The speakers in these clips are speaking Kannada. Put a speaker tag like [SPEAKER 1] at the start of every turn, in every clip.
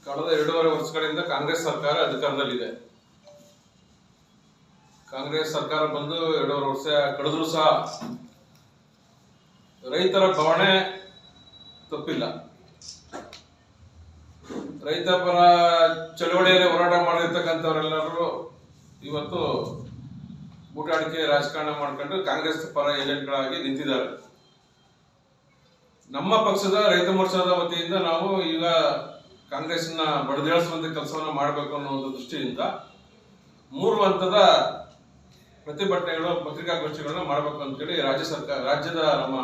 [SPEAKER 1] ಕಳೆದ 2.5 ವರ್ಷಗಳಿಂದ ಕಾಂಗ್ರೆಸ್ ಸರ್ಕಾರ ಅಧಿಕಾರದಲ್ಲಿದೆ. ಕಾಂಗ್ರೆಸ್ ಸರ್ಕಾರ ಬಂದು 2.5 ವರ್ಷ ಕಳೆದರೂ ಸಹ ರೈತರ ಬವಣೆ ತಪ್ಪಿಲ್ಲ. ರೈತ ಪರ ಚಳವಳಿಯಲ್ಲಿ ಹೋರಾಟ ಮಾಡಿರ್ತಕ್ಕಂಥವರೆಲ್ಲರೂ ಇವತ್ತು ಬೂಟಾಟಿಕೆ ರಾಜಕಾರಣ ಮಾಡ್ಕೊಂಡು ಕಾಂಗ್ರೆಸ್ ಪರ ಏಜೆಂಟ್ಗಳಾಗಿ ನಿಂತಿದ್ದಾರೆ. ನಮ್ಮ ಪಕ್ಷದ ರೈತ ಮೋರ್ಚಾದ ವತಿಯಿಂದ ನಾವು ಈಗ ಕಾಂಗ್ರೆಸ್ನ ಬಡಿದೇಳಿಸುವಂತ ಕೆಲಸವನ್ನು ಮಾಡಬೇಕು ಅನ್ನೋ ಒಂದು ದೃಷ್ಟಿಯಿಂದ 3 ಹಂತದ ಪ್ರತಿಭಟನೆಗಳು ಪತ್ರಿಕಾಗೋಷ್ಠಿಗಳನ್ನ ಮಾಡಬೇಕು ಅಂತೇಳಿ ರಾಜ್ಯದ ನಮ್ಮ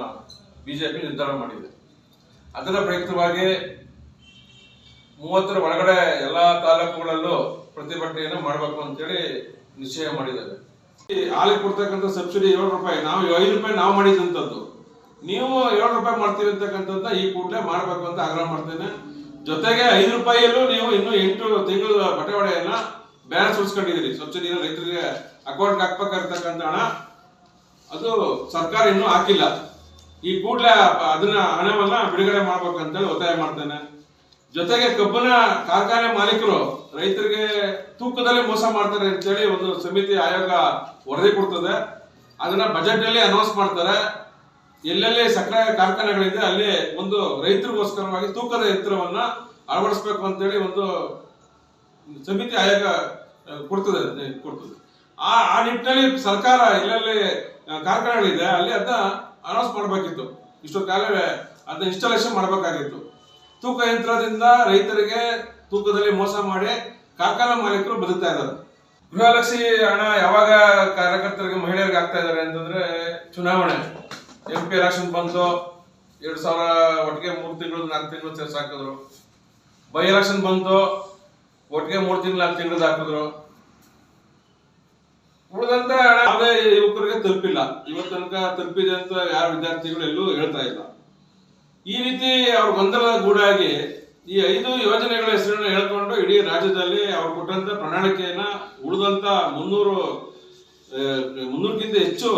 [SPEAKER 1] ಬಿಜೆಪಿ ನಿರ್ಧಾರ ಮಾಡಿದೆ. ಅದರ ಪ್ರಯುಕ್ತವಾಗಿ 30ರ ಒಳಗಡೆ ಎಲ್ಲಾ ತಾಲೂಕುಗಳಲ್ಲೂ ಪ್ರತಿಭಟನೆಯನ್ನು ಮಾಡಬೇಕು ಅಂತೇಳಿ ನಿಶ್ಚಯ ಮಾಡಿದ್ದಾರೆ. ಹಾಲಿಗೆ ಕೊಡ್ತಕ್ಕಂಥ ಸಬ್ಸಿಡಿ 7 ರೂಪಾಯಿ, ನಾವು 5 ರೂಪಾಯಿ ನಾವು ಮಾಡಿದಂಥದ್ದು, ನೀವು 7 ರೂಪಾಯಿ ಮಾಡ್ತೀವಿ ಅಂತಕ್ಕಂಥದ್ದನ್ನ ಈ ಕೂಡಲೇ ಮಾಡಬೇಕು ಅಂತ ಆಗ್ರಹ ಮಾಡ್ತೇನೆ. ಜೊತೆಗೆ 5 ರೂಪಾಯಿಯಲ್ಲೂ ನೀವು ಇನ್ನು 8 ತಿಂಗಳ ಬಟವಾಡೆಯನ್ನ ಬ್ಯಾಲೆನ್ಸ್ ಉಳಿಸ್ಕೊಂಡಿದ್ದೀರಿ. ಸಬ್ಸಿಡಿ ರೈತರಿಗೆ ಅಕೌಂಟ್ಗೆ ಹಾಕ್ಬೇಕಾಗಿರ್ತಕ್ಕಂಥ ಹಣ ಅದು ಸರ್ಕಾರ ಇನ್ನೂ ಹಾಕಿಲ್ಲ. ಈ ಕೂಡಲೇ ಅದನ್ನ ಹಣವನ್ನ ಬಿಡುಗಡೆ ಮಾಡ್ಬೇಕಂತೇಳಿ ಒತ್ತಾಯ ಮಾಡ್ತೇನೆ. ಜೊತೆಗೆ ಕಬ್ಬಿನ ಕಾರ್ಖಾನೆ ಮಾಲೀಕರು ರೈತರಿಗೆ ತೂಕದಲ್ಲಿ ಮೋಸ ಮಾಡ್ತಾರೆ ಅಂತೇಳಿ ಒಂದು ಸಮಿತಿ ಆಯೋಗ ವರದಿ ಕೊಡ್ತದೆ. ಅದನ್ನ ಬಜೆಟ್ ನಲ್ಲಿ ಅನೌನ್ಸ್ ಮಾಡ್ತಾರೆ. ಎಲ್ಲೆಲ್ಲಿ ಸಕ್ಕರೆ ಕಾರ್ಖಾನೆಗಳಿದೆ ಅಲ್ಲಿ ಒಂದು ರೈತರಿಗೋಸ್ಕರವಾಗಿ ತೂಕದ ಯಂತ್ರವನ್ನ ಅಳವಡಿಸಬೇಕು ಅಂತೇಳಿ ಒಂದು ಸಮಿತಿ ಆಯೋಗ ಕೊಡ್ತದೆ. ಆ ನಿಟ್ಟಿನಲ್ಲಿ ಸರ್ಕಾರ ಎಲ್ಲೆಲ್ಲಿ ಕಾರ್ಖಾನೆಗಳಿದೆ ಅಲ್ಲಿ ಅದನ್ನ ಅನೌನ್ಸ್ ಮಾಡಬೇಕಿತ್ತು. ಇಷ್ಟೊಂದು ಕಾಲವೇ ಅದನ್ನ ಇನ್ಸ್ಟಾಲೇಷನ್ ಮಾಡಬೇಕಾಗಿತ್ತು. ತೂಕ ಯಂತ್ರದಿಂದ ರೈತರಿಗೆ ತೂಕದಲ್ಲಿ ಮೋಸ ಮಾಡಿ ಕಾರ್ಖಾನೆ ಮಾಲೀಕರು ಬದುಕ್ತಾ ಇದ್ದಾರೆ. ಗೃಹಲಕ್ಷ್ಮಿ ಹಣ ಯಾವಾಗ ಕಾರ್ಯಕರ್ತರಿಗೆ ಮಹಿಳೆಯರಿಗೆ ಆಗ್ತಾ ಇದ್ದಾರೆ ಅಂತಂದ್ರೆ ಚುನಾವಣೆ MP ಎಲೆಕ್ಷನ್ ಬಂತು, 2000 ಒಟ್ಟಿಗೆ 3 ತಿಂಗಳು 4 ತಿಂಗಳು ಸೇರ್ಸಿ ಹಾಕಿದ್ರು. ಬೈ ಎಲೆಕ್ಷನ್ ಬಂತು, ಒಟ್ಟಿಗೆ 3 ತಿಂಗಳು 4 ತಿಂಗಳು ಹಾಕಿದ್ರು. ಉಳಿದಂತ ಹಣ ಯಾವುದೇ ಯುವಕರಿಗೆ ತಲುಪಿಲ್ಲ. ಇವತ್ತು ತನಕ ತಲುಪಿದೆ ಅಂತ ಯಾರ ವಿದ್ಯಾರ್ಥಿಗಳು ಎಲ್ಲೂ ಹೇಳ್ತಾ ಇಲ್ಲ. ಈ ರೀತಿ ಅವ್ರ ಗೊಂದಲದ ಗೂಡಾಗಿ ಈ 5 ಯೋಜನೆಗಳ ಹೆಸರನ್ನು ಹೇಳ್ಕೊಂಡು ಇಡೀ ರಾಜ್ಯದಲ್ಲಿ ಅವ್ರು ಕೊಟ್ಟಂತ ಪ್ರಣಾಳಿಕೆಯನ್ನ ಉಳಿದಂತ 300ಕ್ಕಿಂತ ಹೆಚ್ಚು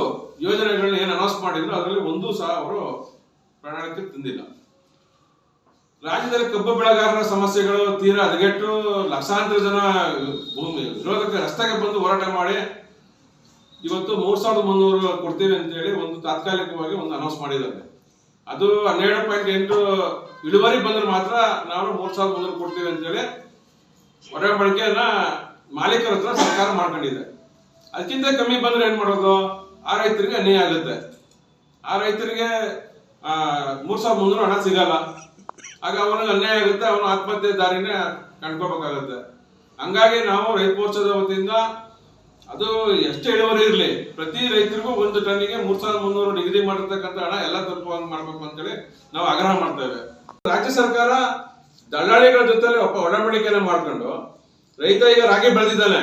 [SPEAKER 1] ಯೋಜನೆಗಳನ್ನ ಏನು ಅನೌನ್ಸ್ ಮಾಡಿದ್ರು ಅದರಲ್ಲಿ ಒಂದು ಸಹ ಅವರು ಪ್ರಣಾಳಿಕೆ ತಂದಿಲ್ಲ. ರಾಜ್ಯದಲ್ಲಿ ಕಬ್ಬು ಬೆಳೆಗಾರರ ಸಮಸ್ಯೆಗಳು ತೀರಾ ಹದಗೆಟ್ಟು ಲಕ್ಷಾಂತರ ಜನ ವಿರೋಧಕ ರಸ್ತೆಗೆ ಬಂದು ಹೋರಾಟ ಮಾಡಿ ಇವತ್ತು 3300 ಕೊಡ್ತೀವಿ ಅಂತೇಳಿ ಒಂದು ತಾತ್ಕಾಲಿಕವಾಗಿ ಒಂದು ಅನೌನ್ಸ್ ಮಾಡಿದ್ದಾರೆ. ಅದು 12.8 ಇಳುವರಿ ಬಂದ್ರೆ ಮಾತ್ರ ನಾವು 3300 ಕೊಡ್ತೀವಿ ಅಂತೇಳಿ ಒಡಂಬಡಿಕೆಯನ್ನ ಮಾಲೀಕರ ಹತ್ರ ಸರ್ಕಾರ ಮಾಡ್ಕೊಂಡಿದೆ. ಅದಕ್ಕಿಂತ ಕಮ್ಮಿ ಬಂದ್ರೆ ಏನ್ ಮಾಡೋದು? ಆ ರೈತರಿಗೆ ಅನ್ಯಾಯ ಆಗುತ್ತೆ. ಆ ರೈತರಿಗೆ 3300 ಹಣ ಸಿಗಲ್ಲ. ಆಗ ಅವನಿಗೆ ಅನ್ಯಾಯ ಆಗುತ್ತೆ, ಅವನು ಆತ್ಮಹತ್ಯೆ ದಾರಿನೇ ಕಂಡ್ಕೋಬೇಕಾಗತ್ತೆ. ಹಂಗಾಗಿ ನಾವು ರೈತ ಮೋರ್ಚಾದ ವತಿಯಿಂದ ಅದು ಎಷ್ಟೇ ಇಳುವರಿ ಇರಲಿ ಪ್ರತಿ ರೈತರಿಗೂ 1 ಟನ್ನಿಗೆ 3300 ನಿಗದಿ ಮಾಡಿರ್ತಕ್ಕಂಥ ಹಣ ಎಲ್ಲ ತಲುಪುವಂಗೆ ಮಾಡ್ಬೇಕು ಅಂತೇಳಿ ನಾವು ಆಗ್ರಹ ಮಾಡ್ತೇವೆ. ರಾಜ್ಯ ಸರ್ಕಾರ ದಳ್ಳಾಳಿಗಳ ಜೊತೆ ಒಡಂಬಡಿಕೆಯನ್ನು ಮಾಡ್ಕೊಂಡು ರೈತ ಈಗ ರಾಗಿ ಬೆಳೆದಿದ್ದಾನೆ,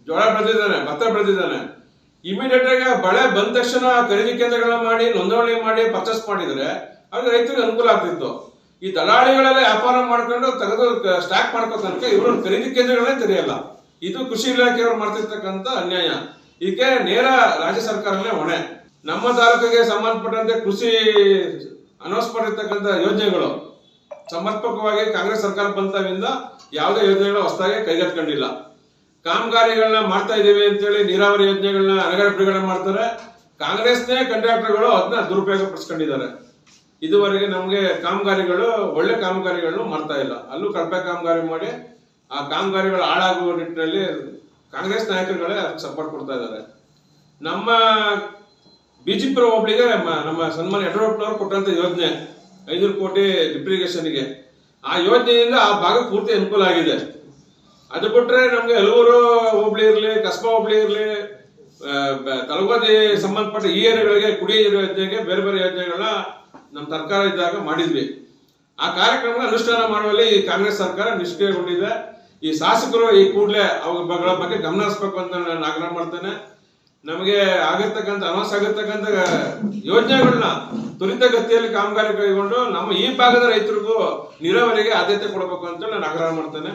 [SPEAKER 1] ಜೋಳ ಬೆಳೆದಿದ್ದಾನೆ, ಭತ್ತ ಬೆಳೆದಿದ್ದಾನೆ, ಇಮಿಡಿಯೇಟ್ ಆಗಿ ಬೆಳೆ ಬಂದ ತಕ್ಷಣ ಖರೀದಿ ಕೇಂದ್ರಗಳನ್ನ ಮಾಡಿ ನೋಂದಣಿ ಮಾಡಿ ಪರ್ಚೇಸ್ ಮಾಡಿದ್ರೆ ಆಗ ರೈತರಿಗೆ ಅನುಕೂಲ ಆಗ್ತಿತ್ತು. ಈ ದಳ್ಳಾಳಿಗಳೆಲ್ಲ ವ್ಯಾಪಾರ ಮಾಡ್ಕೊಂಡು ತೆಗೆದು ಸ್ಟಾಕ್ ಮಾಡ್ಕೋ ತನಕ ಇವರು ಖರೀದಿ ಕೇಂದ್ರಗಳನ್ನೇ ತೆರೆಯಲ್ಲ. ಇದು ಕೃಷಿ ಇಲಾಖೆಯವರು ಮಾಡ್ತಿರ್ತಕ್ಕಂಥ ಅನ್ಯಾಯ. ಇದಕ್ಕೆ ನೇರ ರಾಜ್ಯ ಸರ್ಕಾರನೇ ಹೊಣೆ. ನಮ್ಮ ತಾಲೂಕಿಗೆ ಸಂಬಂಧಪಟ್ಟಂತೆ ಕೃಷಿ ಅನೌನ್ಸ್ ಮಾಡಿರ್ತಕ್ಕಂಥ ಯೋಜನೆಗಳು ಸಮರ್ಪಕವಾಗಿ ಕಾಂಗ್ರೆಸ್ ಸರ್ಕಾರ ಬಂತವಿಂದ ಯಾವುದೇ ಯೋಜನೆಗಳು ಹೊಸದಾಗಿ ಕೈಗೆತ್ತಿಕೊಂಡಿಲ್ಲ. ಕಾಮಗಾರಿಗಳನ್ನ ಮಾಡ್ತಾ ಇದೀವಿ ಅಂತೇಳಿ ನೀರಾವರಿ ಯೋಜನೆಗಳನ್ನ ಅನಗಡ ಬಿಡುಗಡೆ ಮಾಡ್ತಾರೆ. ಕಾಂಗ್ರೆಸ್ನೇ ಕಾಂಟ್ರಾಕ್ಟರ್ಗಳು ಅದನ್ನ ದುರುಪಯೋಗ ಪಡಿಸ್ಕೊಂಡಿದ್ದಾರೆ. ಇದುವರೆಗೆ ನಮಗೆ ಕಾಮಗಾರಿಗಳು ಒಳ್ಳೆ ಕಾಮಗಾರಿಗಳನ್ನು ಮಾಡ್ತಾ ಇಲ್ಲ. ಅಲ್ಲೂ ಕಳಪೆ ಕಾಮಗಾರಿ ಮಾಡಿ ಆ ಕಾಮಗಾರಿಗಳು ಹಾಳಾಗುವ ನಿಟ್ಟಿನಲ್ಲಿ ಕಾಂಗ್ರೆಸ್ ನಾಯಕರುಗಳೇ ಅದಕ್ಕೆ ಸಪೋರ್ಟ್ ಕೊಡ್ತಾ ಇದ್ದಾರೆ. ನಮ್ಮ ಬಿಜೆಪಿ ಹೋಬಳಿಗೆ ನಮ್ಮ ಸನ್ಮಾನ್ಯ ಯಡಿಯೂರಪ್ಪನವರು ಕೊಟ್ಟಂತ ಯೋಜನೆ 500 ಕೋಟಿ ಡಿಪ್ರಿಗೇಷನ್ಗೆ, ಆ ಯೋಜನೆಯಿಂದ ಆ ಭಾಗ ಪೂರ್ತಿ ಅನುಕೂಲ ಆಗಿದೆ. ಅದು ಬಿಟ್ರೆ ನಮ್ಗೆ ಹಲವರು ಹೋಬಳಿ ಇರಲಿ, ಕಸ್ಬಾ ಹೋಬಳಿ ಇರಲಿ, ತಲಗೋದಿ ಸಂಬಂಧಪಟ್ಟ ಈ ಏರಿಯಾಗಳಿಗೆ ಕುಡಿಯ ಯೋಜನೆಗೆ ಬೇರೆ ಬೇರೆ ಯೋಜನೆಗಳನ್ನ ನಮ್ಮ ಸರ್ಕಾರ ಇದ್ದಾಗ ಮಾಡಿದ್ವಿ. ಆ ಕಾರ್ಯಕ್ರಮ ಅನುಷ್ಠಾನ ಮಾಡುವಲ್ಲಿ ಈ ಕಾಂಗ್ರೆಸ್ ಸರ್ಕಾರ ನಿಷ್ಕ್ರಿಯಗೊಂಡಿದೆ. ಈ ಶಾಸಕರು ಈ ಕೂಡಲೇ ಅವುಗಳ ಬಗ್ಗೆ ಗಮನ ಹರಿಸಬೇಕು ಅಂತ ನಾನು ಆಗ್ರಹ ಮಾಡ್ತೇನೆ. ನಮಗೆ ಆಗಿರ್ತಕ್ಕಂಥ ಅನೌನ್ಸ್ ಆಗಿರ್ತಕ್ಕಂಥ ಯೋಜನೆಗಳನ್ನ ತ್ವರಿತಗತಿಯಲ್ಲಿ ಕಾಮಗಾರಿ ಕೈಗೊಂಡು ನಮ್ಮ ಈ ಭಾಗದ ರೈತರಿಗೂ ನೀರಾವರಿಗೆ ಆದ್ಯತೆ ಕೊಡಬೇಕು ಅಂತ ನಾನು ಆಗ್ರಹ ಮಾಡ್ತೇನೆ.